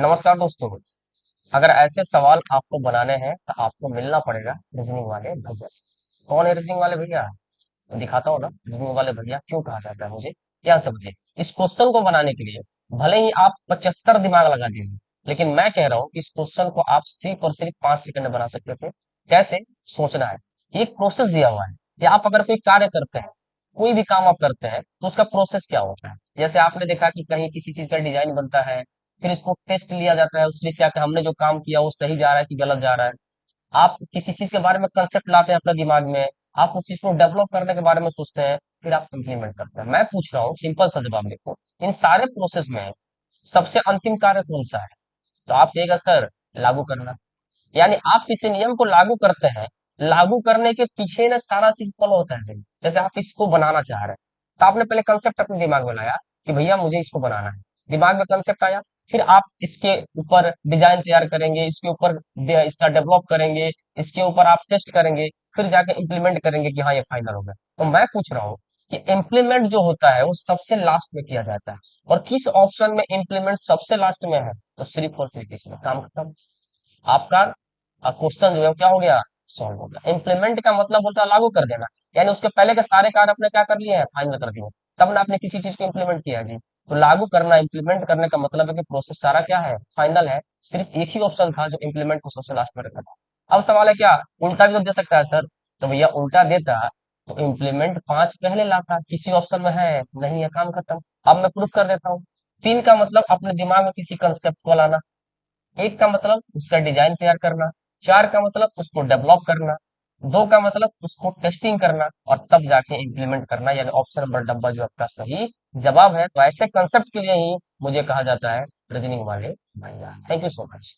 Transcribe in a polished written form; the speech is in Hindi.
नमस्कार दोस्तों। अगर ऐसे सवाल आपको बनाने हैं तो आपको मिलना पड़ेगा रीजनिंग वाले भैया से। कौन है रीजनिंग वाले भैया? तो दिखाता हूँ ना, रीजनिंग वाले भैया क्यों कहा जाता है मुझे। क्या समझे, इस क्वेश्चन को बनाने के लिए भले ही आप 75 दिमाग लगा दीजिए, लेकिन मैं कह रहा हूँ कि इस क्वेश्चन को आप सिर्फ और सिर्फ 5 सेकंड में बना सकते थे। कैसे? सोचना है। ये एक प्रोसेस दिया हुआ है कि आप अगर कोई कार्य करते हैं, कोई भी काम आप करते हैं तो उसका प्रोसेस क्या होता है। जैसे आपने देखा कि कहीं किसी चीज का डिजाइन बनता है, फिर इसको टेस्ट लिया जाता है, उस चीज का हमने जो काम किया वो सही जा रहा है कि गलत जा रहा है। आप किसी चीज के बारे में कंसेप्ट लाते हैं अपने दिमाग में, आप उस चीज को डेवलप करने के बारे में सोचते हैं, फिर आप इंप्लीमेंट करते हैं। मैं पूछ रहा हूँ, सिंपल सा जवाब देखो, इन सारे प्रोसेस में सबसे अंतिम कार्य कौन सा है? तो आप कहेगा सर, लागू करना। यानी आप किसी नियम को लागू करते हैं, लागू करने के पीछे ना सारा चीज फॉलो होता है। जैसे आप इसको बनाना चाह रहे हैं, तो आपने पहले कंसेप्ट अपने दिमाग में लाया कि भैया मुझे इसको बनाना है। दिमाग में कंसेप्ट आया, फिर आप इसके ऊपर डिजाइन तैयार करेंगे, इसके ऊपर इसका डेवलप करेंगे, इसके ऊपर आप टेस्ट करेंगे, फिर जाके इम्प्लीमेंट करेंगे कि हाँ ये फाइनल हो गया। तो मैं पूछ रहा हूँ कि इम्प्लीमेंट जो होता है वो सबसे लास्ट में किया जाता है, और किस ऑप्शन में इम्प्लीमेंट सबसे लास्ट में है? तो सिर्फ और सिर्फ इसमें काम खत्म। आपका क्वेश्चन जो है वो क्या हो गया? सॉल्व हो गया। इम्प्लीमेंट का मतलब होता है लागू कर देना, यानी उसके पहले के सारे कार्य आपने क्या कर लिए हैं? फाइनल कर दिए, तब ना आपने किसी चीज को इम्प्लीमेंट किया है जी। तो लागू करना, इम्प्लीमेंट करने का मतलब है कि प्रोसेस सारा क्या है? फाइनल है। सिर्फ एक ही ऑप्शन था जो इम्प्लीमेंट को सबसे लास्ट में रखा था। अब सवाल है क्या, उल्टा भी तो दे सकता है सर। तो भैया उल्टा देता तो इम्प्लीमेंट 5 पहले लाता, किसी ऑप्शन में है नहीं है, काम खत्म। अब मैं प्रूफ कर देता हूँ। 3 का मतलब अपने दिमाग में किसी कंसेप्ट को लाना, 1 का मतलब उसका डिजाइन तैयार करना, 4 का मतलब उसको डेवलप करना, 2 का मतलब उसको टेस्टिंग करना, और तब जाके इम्प्लीमेंट करना, यानी ऑप्शन नंबर डब्बा जो आपका सही जवाब है। तो ऐसे कंसेप्ट के लिए ही मुझे कहा जाता है रीजनिंग वाले भैया। Thank you so much.